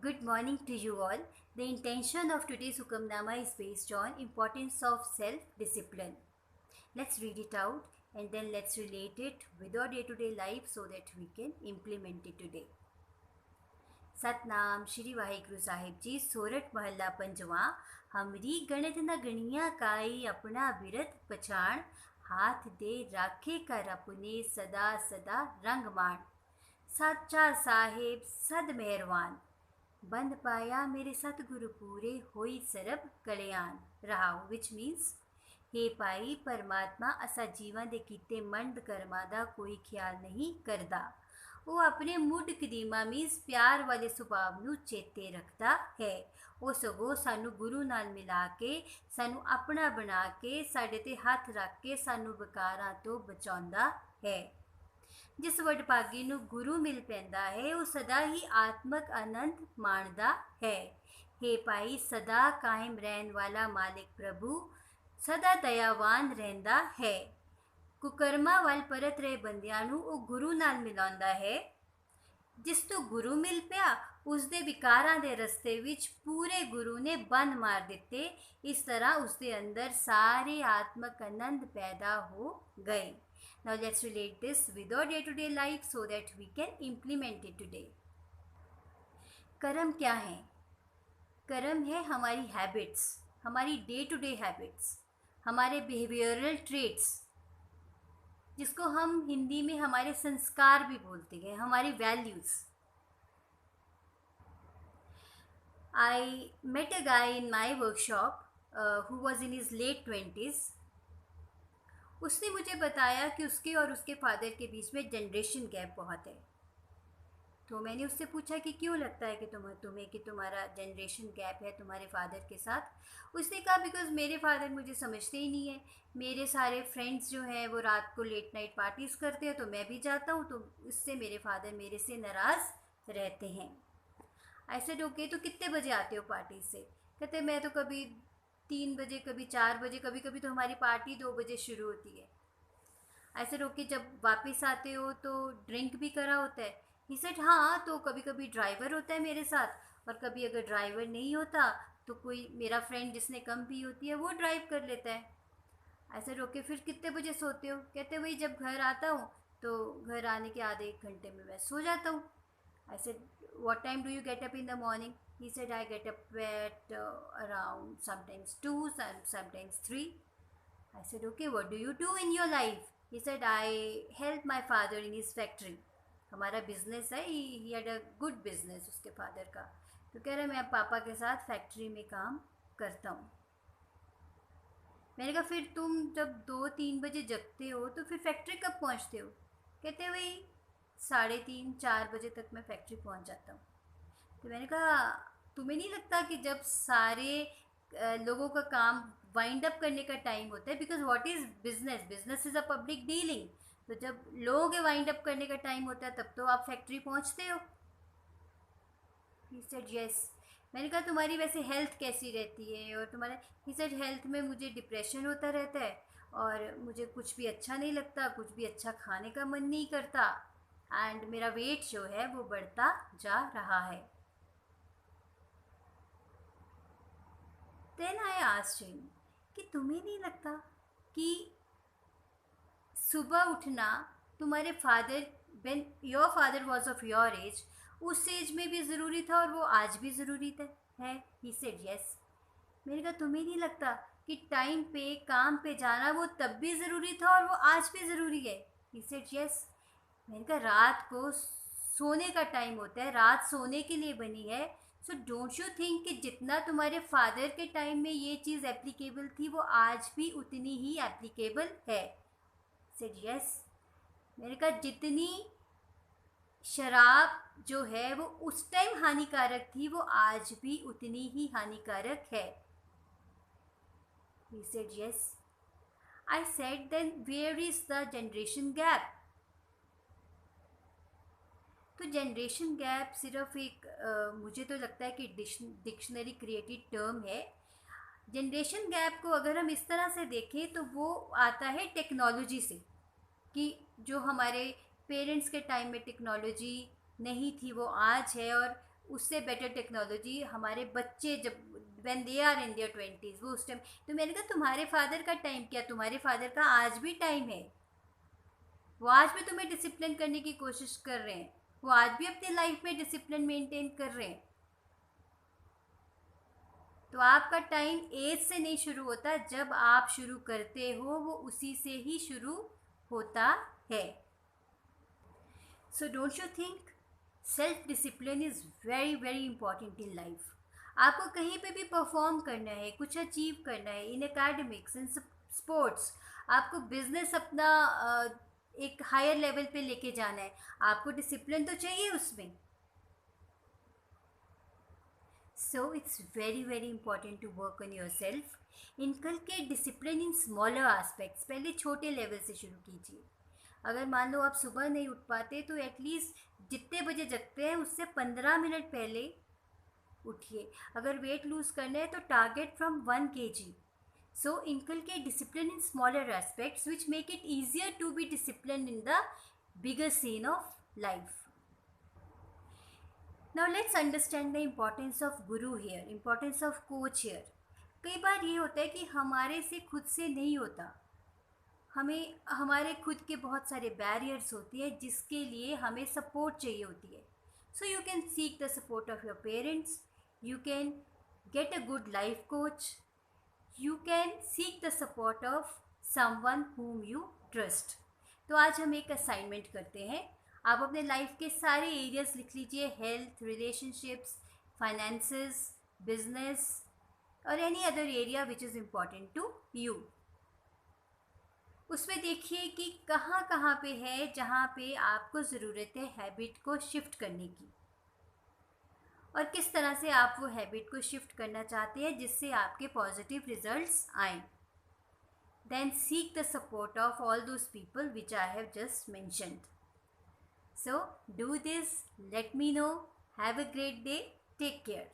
Good morning to you all. The intention of today's Hukamnama is based on importance of self-discipline. Let's read it out and then let's relate it with our day-to-day life so that we can implement it today. Satnam Shri Waheguru Sahib जी सोरठ महला पंजवा हमरी गणत न गणिया काई अपना बिरत पछाण हाथ दे राखे कर अपने सदा सदा रंग मान साचा साहेब सद मेहरवान बंद पाया मेरे सतगुरु पूरे होई सरब कल्याण रहाओ विच मीन्स हे पाई परमात्मा असा जीवन दे कीते मंद कर्मां दा कोई ख्याल नहीं करदा ਉਹ ਆਪਣੇ ਮੁੱਢ ਕਦੀਮਾ ਮੀਨਸ ਪਿਆਰ ਵਾਲੇ ਸੁਭਾਅ ਨੂੰ ਚੇਤੇ ਰੱਖਦਾ ਹੈ। ਉਹ ਸਗੋਂ ਸਾਨੂੰ ਗੁਰੂ ਨਾਲ ਮਿਲਾ ਕੇ ਸਾਨੂੰ ਆਪਣਾ ਬਣਾ ਕੇ ਸਾਡੇ ਤੇ ਹੱਥ ਰੱਖ ਕੇ ਸਾਨੂੰ ਵਿਕਾਰਾਂ ਤੋਂ ਬਚਾਉਂਦਾ ਹੈ। ਜਿਸ ਵਡਭਾਗੀ ਨੂੰ ਗੁਰੂ ਮਿਲ ਪੈਂਦਾ ਹੈ ਉਹ ਸਦਾ ਹੀ ਆਤਮਕ ਆਨੰਦ ਮਾਣਦਾ ਹੈ। हे ਭਾਈ ਸਦਾ ਕਾਇਮ ਰਹਿਣ ਵਾਲਾ ਮਾਲਿਕ ਪ੍ਰਭੂ ਸਦਾ ਦਇਆਵਾਨ ਰਹਿੰਦਾ ਹੈ। ਕੁਕਰਮਾਂ ਵੱਲ ਪਰਤ ਰਹੇ ਬੰਦਿਆਂ ਨੂੰ ਉਹ ਗੁਰੂ ਨਾਲ ਮਿਲਾਉਂਦਾ ਹੈ। ਜਿਸ ਤੋਂ ਗੁਰੂ ਮਿਲ ਪਿਆ ਉਸ ਦੇ ਵਿਕਾਰਾਂ ਦੇ ਰਸਤੇ ਵਿੱਚ ਪੂਰੇ ਗੁਰੂ ਨੇ ਬੰਨ ਮਾਰ ਦਿੱਤੇ। ਇਸ ਤਰ੍ਹਾਂ ਉਸ ਦੇ ਅੰਦਰ ਸਾਰੇ ਆਤਮਕ ਆਨੰਦ ਪੈਦਾ ਹੋ ਗਏ। Now let's relate this with our day-to-day life so that we can implement it today. कर्म क्या है? कर्म है हमारी हैबिट्स, हमारी डे टू डे हैबिट्स, हमारे बिहेवियरल ट्रेट्स, जिसको हम हिंदी में हमारे संस्कार भी बोलते हैं, हमारी values. I met a guy in my workshop who was in his late 20s. उसने मुझे बताया कि उसके और उसके फादर के बीच में जनरेशन गैप बहुत है। तो मैंने उससे पूछा कि क्यों लगता है कि तुम्हें कि तुम्हारा जनरेशन गैप है तुम्हारे फादर के साथ। उसने कहा बिकॉज़ मेरे फादर मुझे समझते ही नहीं है। मेरे सारे फ्रेंड्स जो हैं वो रात को लेट नाइट पार्टीज़ करते हैं तो मैं भी जाता हूँ, तो इससे मेरे फादर मेरे से नाराज़ रहते हैं। ऐसे ओके तो कितने बजे आते हो पार्टी से? कहते मैं तो कभी 3 बजे, कभी 4 बजे, कभी कभी तो हमारी पार्टी 2 बजे शुरू होती है। ऐसे रोके जब वापस आते हो तो ड्रिंक भी करा होता है? ही सेड हाँ, तो कभी कभी ड्राइवर होता है मेरे साथ और कभी अगर ड्राइवर नहीं होता तो कोई मेरा फ्रेंड जिसने कम पी होती है वो ड्राइव कर लेता है। ऐसे रोके फिर कितने बजे सोते हो? कहते वही जब घर आता हूँ तो घर आने के आधे 1 घंटे में मैं सो जाता हूँ। I said what time do you get up in the morning? He said I get up at around sometimes 2, sometimes 3. I said okay, what do you do in your life? He said I help my father in his factory. हमारा business है, he had a good business उसके father का। तो कह रहे मैं पापा के साथ फैक्ट्री में काम करता हूँ। मैंने कहा फिर तुम जब 2-3 बजे जगते हो तो फिर फैक्ट्री कब पहुँचते हो? कहते वही 3:30-4 बजे तक मैं फैक्ट्री पहुँच जाता हूँ। तो मैंने कहा तुम्हें नहीं लगता कि जब सारे लोगों का काम वाइंड अप करने का टाइम होता है, because what is business? Business is a public dealing. तो जब लोगों के वाइंड अप करने का टाइम होता है तब तो आप फैक्ट्री पहुंचते हो। ही सेड यस। मैंने कहा तुम्हारी वैसे हेल्थ कैसी रहती है? और तुम्हारा? ही सेड हेल्थ में मुझे डिप्रेशन होता रहता है और मुझे कुछ भी अच्छा नहीं लगता, कुछ भी अच्छा खाने का मन नहीं करता एंड मेरा वेट जो है वो बढ़ता जा रहा है। देन आई आस्क्ड हिम कि तुम्हें नहीं लगता कि सुबह उठना तुम्हारे father, when your father was of your age, उस एज में भी ज़रूरी था और वो आज भी ज़रूरी है? He said yes. मैंने कहा तुम्हें नहीं लगता कि टाइम पे काम पे जाना वो तब भी ज़रूरी था और वो आज भी ज़रूरी है? He said yes. मैंने कहा रात को सोने का टाइम होता है, रात सोने के लिए बनी है। सो डोंट यू थिंक कि जितना तुम्हारे फादर के टाइम में ये चीज़ एप्लीकेबल थी वो आज भी उतनी ही एप्लीकेबल है? Said yes. मैंने कहा जितनी शराब जो है वो उस टाइम हानिकारक थी वो आज भी उतनी ही हानिकारक है? He said yes. I said then where is the generation gap? तो जनरेशन गैप सिर्फ एक मुझे तो लगता है कि डिक्शनरी क्रिएटेड टर्म है। जनरेशन गैप को अगर हम इस तरह से देखें तो वो आता है टेक्नोलॉजी से, कि जो हमारे पेरेंट्स के टाइम में टेक्नोलॉजी नहीं थी वो आज है और उससे बेटर टेक्नोलॉजी हमारे बच्चे जब when they are in their 20s वो उस टाइम। तो मैंने कहा तुम्हारे फादर का टाइम क्या, तुम्हारे फादर का आज भी टाइम है, वो आज भी तुम्हें डिसिप्लिन करने की कोशिश कर रहे हैं, वो आज भी अपनी लाइफ में डिसिप्लिन मेंटेन कर रहे हैं। तो आपका टाइम एज से नहीं शुरू होता, जब आप शुरू करते हो वो उसी से ही शुरू होता है। So don't you think self discipline is very very important in life. आपको कहीं पे भी परफॉर्म करना है, कुछ अचीव करना है, इन एकेडमिक्स, इन स्पोर्ट्स, आपको बिजनेस अपना एक हायर लेवल पे लेके जाना है, आपको डिसिप्लिन तो चाहिए उसमें। So it's very very important to work on yourself. Inculcate discipline in smaller aspects, पहले छोटे लेवल से शुरू कीजिए। अगर मान लो आप सुबह नहीं उठ पाते तो एटलीस्ट जितने बजे जगते हैं उससे 15 मिनट पहले उठिए। अगर वेट लूज करना है तो target from 1 kg। So inculcate discipline in smaller aspects which make it easier to be discipline in the bigger scene of life. Now let's understand the importance of guru here, importance of coach here. कई बार ये होता है कि हमारे से खुद से नहीं होता, हमें हमारे खुद के बहुत सारे बैरियर्स होती हैं जिसके लिए हमें सपोर्ट चाहिए होती है। So you can seek the support of your parents, you can get a good life coach, you can seek the support of someone whom you trust. तो आज हम एक असाइनमेंट करते हैं। आप अपने लाइफ के सारे एरियाज लिख लीजिए, हेल्थ, रिलेशनशिप्स, फाइनेंसेस, बिजनेस और any other area which is important to you. उसमें देखिए कि कहाँ कहाँ पे है जहाँ पे आपको ज़रूरत है हैबिट को शिफ्ट करने की, और किस तरह से आप वो हैबिट को शिफ्ट करना चाहते हैं जिससे आपके पॉजिटिव रिजल्ट्स आएँ। Then seek the support of all those people which I have just mentioned. So do this, let me know. Have a great day. Take care.